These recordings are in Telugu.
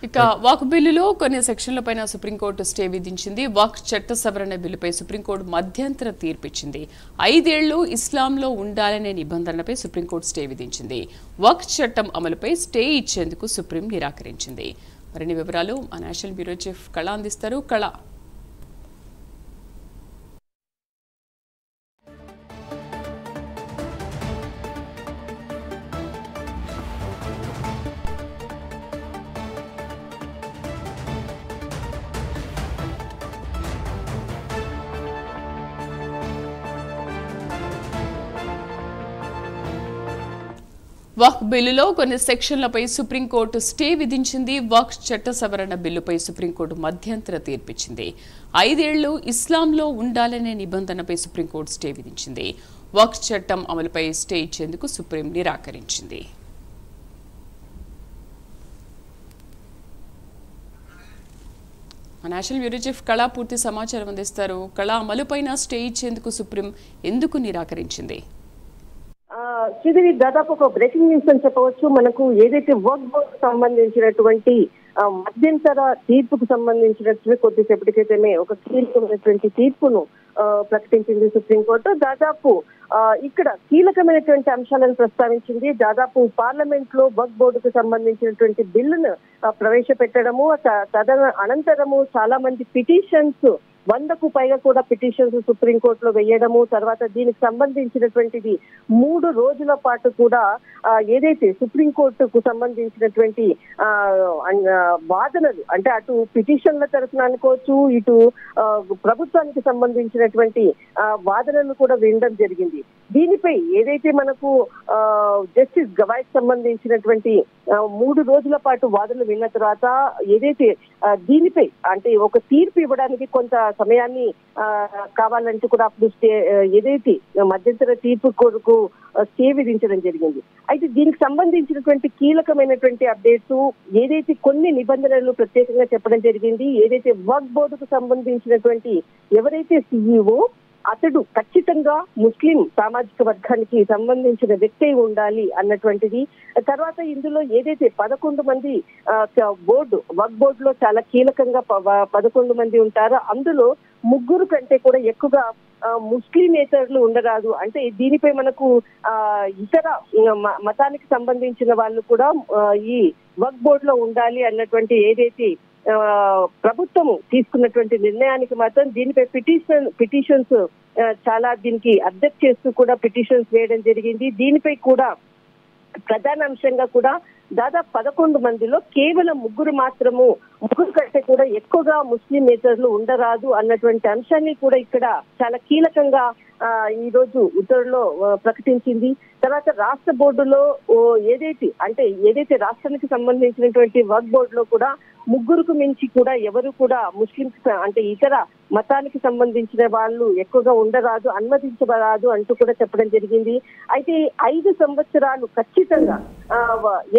ఇక వాక్ బిల్లులో కొన్ని సెక్షన్లపైన సుప్రీంకోర్టు స్టే విధించింది. వాక్ చట్ట సవరణ బిల్లుపై సుప్రీంకోర్టు మధ్యంతర తీర్పిచ్చింది. 5 ఏళ్లు ఇస్లాంలో ఉండాలనే నిబంధనలపై సుప్రీంకోర్టు స్టే విధించింది. వాక్ చట్టం అమలుపై స్టే ఇచ్చేందుకు సుప్రీం నిరాకరించింది. మరిన్ని వివరాలు మా నేషనల్ బ్యూరో చీఫ్ కళ అందిస్తారు. కళ, వాక్ బిల్లులో కొన్ని సెక్షన్లపై సుప్రీంకోర్టు స్టే విధించింది. వాక్ చట్ట సవరణ బిల్లుపై సుప్రీంకోర్టు మధ్యంతర తీర్పిచ్చింది. 5 ఏళ్లు ఇస్లాంలో ఉండాలనే నిబంధనపై సుప్రీంకోర్టు స్టే విధించింది. వాక్ చట్టం అమలుపై స్టే ఇచ్చేందుకు సుప్రీం నిరాకరించింది. నేషనల్ బ్యూరో చీఫ్ కళ పూర్తి సమాచారం అందిస్తారు. కళ, అమలుపైన స్టే ఇచ్చేందుకు సుప్రీం ఎందుకు నిరాకరించింది? శ్రీదేవి, దాదాపు ఒక బ్రేకింగ్ న్యూస్ అని చెప్పవచ్చు. మనకు ఏదైతే వర్క్ బోర్డు సంబంధించినటువంటి మధ్యంతర తీర్పుకు సంబంధించినటువంటి కొద్దిసేపటి క్రితమే ఒక కీలకమైనటువంటి తీర్పును ప్రకటించింది సుప్రీంకోర్టు. దాదాపు ఇక్కడ కీలకమైనటువంటి అంశాలను ప్రస్తావించింది. దాదాపు పార్లమెంట్ లో వర్క్ బోర్డుకు సంబంధించినటువంటి బిల్లును ప్రవేశపెట్టడము, అనంతరము చాలా మంది పిటిషన్స్ 100కు పైగా కూడా పిటిషన్స్ సుప్రీంకోర్టులో వేయడము, తర్వాత దీనికి సంబంధించినటువంటిది 3 రోజుల పాటు కూడా ఏదైతే సుప్రీంకోర్టుకు సంబంధించినటువంటి వాదనలు, అంటే అటు పిటిషన్ల తరఫున అనుకోవచ్చు, ఇటు ప్రభుత్వానికి సంబంధించినటువంటి వాదనలు కూడా వినడం జరిగింది. దీనిపై ఏదైతే మనకు జస్టిస్ గవాయ్కి సంబంధించినటువంటి 3 రోజుల పాటు వాదనలు విన్న తర్వాత ఏదైతే దీనిపై అంటే ఒక తీర్పు ఇవ్వడానికి కొంత సమయాన్ని కావాలంటూ కూడా అప్పుడు ఏదైతే మధ్యంతర తీర్పు కొరకు స్టే విధించడం జరిగింది. అయితే దీనికి సంబంధించినటువంటి కీలకమైనటువంటి అప్డేట్స్ ఏదైతే కొన్ని నిబంధనలు ప్రత్యేకంగా చెప్పడం జరిగింది. ఏదైతే వర్క్ బోర్డుకు సంబంధించినటువంటి ఎవరైతే సిఇఓ అతడు ఖచ్చితంగా ముస్లిం సామాజిక వర్గానికి సంబంధించిన వ్యక్తి ఉండాలి అన్నటువంటిది. తర్వాత ఇందులో ఏదైతే 11 మంది వర్క్ బోర్డులో చాలా కీలకంగా 11 మంది ఉంటారో అందులో 3 కంటే కూడా ఎక్కువగా ముస్లిమేతరులు ఉండరాదు. అంటే దీనిపై మనకు ఇతర మతానికి సంబంధించిన వాళ్ళు కూడా ఈ వర్క్ బోర్డులో ఉండాలి అన్నటువంటి ఏదైతే ప్రభుత్వము తీసుకున్నటువంటి నిర్ణయానికి మాత్రం దీనిపై పిటిషన్స్ చాలా దీనికి అబ్జెక్ట్ చేస్తూ కూడా పిటిషన్స్ వేయడం జరిగింది. దీనిపై కూడా ప్రధాన అంశంగా కూడా దాదాపు 11 మందిలో కేవలం 3 మాత్రము, 3 కంటే కూడా ఎక్కువగా ముస్లిమేతరులు ఉండరాదు అన్నటువంటి అంశాన్ని కూడా ఇక్కడ చాలా కీలకంగా ఈ రోజు ఉత్తర్వులో ప్రకటించింది. తర్వాత రాష్ట్ర బోర్డులో ఏదైతే రాష్ట్రానికి సంబంధించినటువంటి వర్క్ బోర్డులో కూడా 3కు మించి కూడా ఎవరు కూడా ముస్లింస్ అంటే ఇతర మతానికి సంబంధించిన వాళ్ళు ఎక్కువగా ఉండరాదు, అనుమతించబరాదు అంటూ కూడా చెప్పడం జరిగింది. అయితే 5 సంవత్సరాలు ఖచ్చితంగా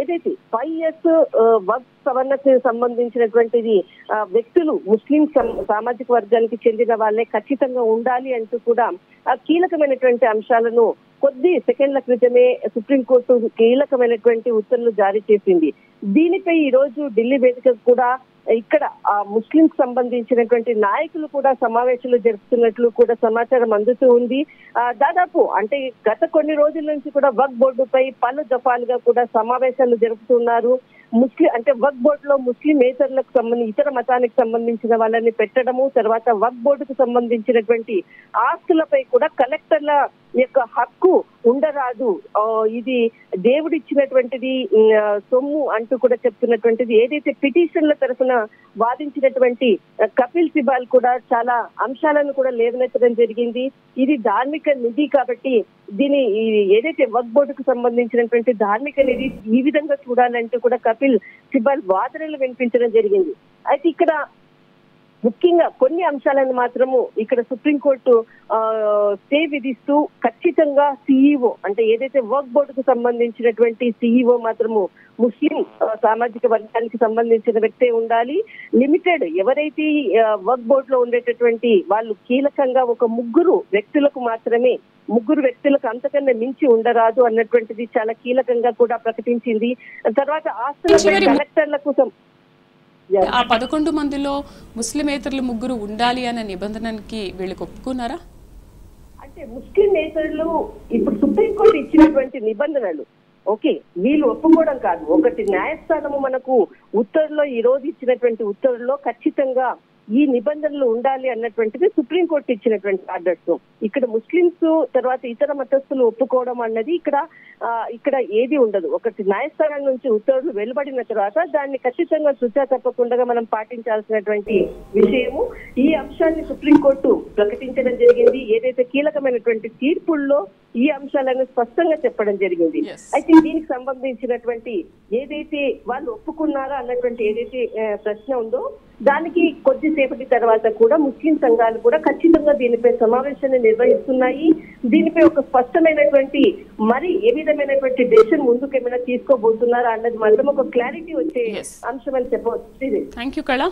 ఏదైతే 5 years వర్క్ సవరణకు సంబంధించినటువంటిది వ్యక్తులు ముస్లిం సామాజిక వర్గానికి చెందిన వాళ్ళే ఖచ్చితంగా ఉండాలి అంటూ కూడా కీలకమైనటువంటి అంశాలను కొద్ది సెకండ్ల క్రితమే సుప్రీంకోర్టు కీలకమైనటువంటి ఉత్తర్వులు జారీ చేసింది. దీనిపై ఈ రోజు ఢిల్లీ వేదిక కూడా ఇక్కడ ముస్లిం సంబంధించినటువంటి నాయకులు కూడా సమావేశాలు జరుపుతున్నట్లు కూడా సమాచారం అందుతూ ఉంది. దాదాపు అంటే గత కొన్ని రోజుల నుంచి కూడా వర్క్ బోర్డుపై పలు దఫాలుగా కూడా సమావేశాలు జరుపుతున్నారు. వర్క్ బోర్డులో ముస్లిమేతరులకు సంబంధించి ఇతర మతానికి సంబంధించిన వాళ్ళని పెట్టడము, తర్వాత వర్క్ బోర్డుకు సంబంధించినటువంటి ఆస్తులపై కూడా కలెక్టర్ల యొక్క హక్కు ఉండరాదు, ఇది దేవుడిచ్చినటువంటిది సొమ్ము అంటూ కూడా చెప్తున్నటువంటిది ఏదైతే పిటిషన్ల తరఫున వాదించినటువంటి కపిల్ సిబాల్ కూడా చాలా అంశాలను కూడా లేవనెత్తడం జరిగింది. ఇది ధార్మిక నిధి కాబట్టి దీని ఏదైతే వర్క్ బోర్డుకు సంబంధించినటువంటి ధార్మిక నిధి ఈ విధంగా చూడాలంటూ కూడా కపిల్ సిబాల్ వాదనలు వినిపించడం జరిగింది. అయితే ఇక్కడ ముఖ్యంగా కొన్ని అంశాలను మాత్రము ఇక్కడ సుప్రీంకోర్టు స్టే విధిస్తూ ఖచ్చితంగా సిఇఓ అంటే ఏదైతే వర్క్ బోర్డుకు సంబంధించినటువంటి సిఇఓ మాత్రము ముస్లిం సామాజిక వర్గానికి సంబంధించిన వ్యక్తే ఉండాలి. లిమిటెడ్ ఎవరైతే వర్క్ బోర్డులో ఉండేటటువంటి వాళ్ళు కీలకంగా ఒక 3 వ్యక్తులకు మాత్రమే, 3 వ్యక్తులకు అంతకన్నా మించి ఉండరాదు అన్నటువంటిది చాలా కీలకంగా కూడా ప్రకటించింది. తర్వాత ఆస్తులపై కలెక్టర్లకు ఆ 11 మందిలో ముస్లిమేతరులు ముగ్గురు ఉండాలి అనే నిబంధనకి వీళ్ళకి ఒప్పుకున్నారా? అంటే ముస్లిమేతరులు ఇప్పుడు సుప్రీంకోర్టు ఇచ్చినటువంటి నిబంధనలు ఓకే వీళ్ళు ఒప్పుకోవడం కాదు. ఒకటి న్యాయస్థానము మనకు ఉత్తర్వులో ఈ రోజు ఇచ్చినటువంటి ఉత్తర్వులో ఖచ్చితంగా ఈ నిబంధనలు ఉండాలి అన్నటువంటిది సుప్రీంకోర్టు ఇచ్చినటువంటి ఆర్డర్స్. ఇక్కడ ముస్లింస్ తర్వాత ఇతర మతస్థులు ఒప్పుకోవడం అన్నది ఇక్కడ ఏది ఉండదు. ఒకటి న్యాయస్థానం నుంచి ఉత్తర్వులు వెలువడిన తర్వాత దాన్ని ఖచ్చితంగా శుచా తప్పకుండా మనం పాటించాల్సినటువంటి విషయము. ఈ అంశాన్ని సుప్రీంకోర్టు ప్రకటించడం జరిగింది. ఏదైతే కీలకమైనటువంటి తీర్పుల్లో ఈ అంశాలను స్పష్టంగా చెప్పడం జరిగింది. అయితే దీనికి సంబంధించినటువంటి ఏదైతే వాళ్ళు ఒప్పుకున్నారా అన్నటువంటి ఏదైతే ప్రశ్న ఉందో దానికి కొద్దిసేపటి తర్వాత కూడా ముస్లిం సంఘాలు కూడా ఖచ్చితంగా దీనిపై సమావేశాన్ని నిర్వహిస్తున్నాయి. దీనిపై ఒక స్పష్టమైనటువంటి మరి ఏ విధమైనటువంటి డెసిషన్ ముందుకు ఏమైనా తీసుకోబోతున్నారా అన్నది మాత్రం ఒక క్లారిటీ వచ్చే అంశం అని చెప్పవచ్చు. థ్యాంక్ యూ కళ.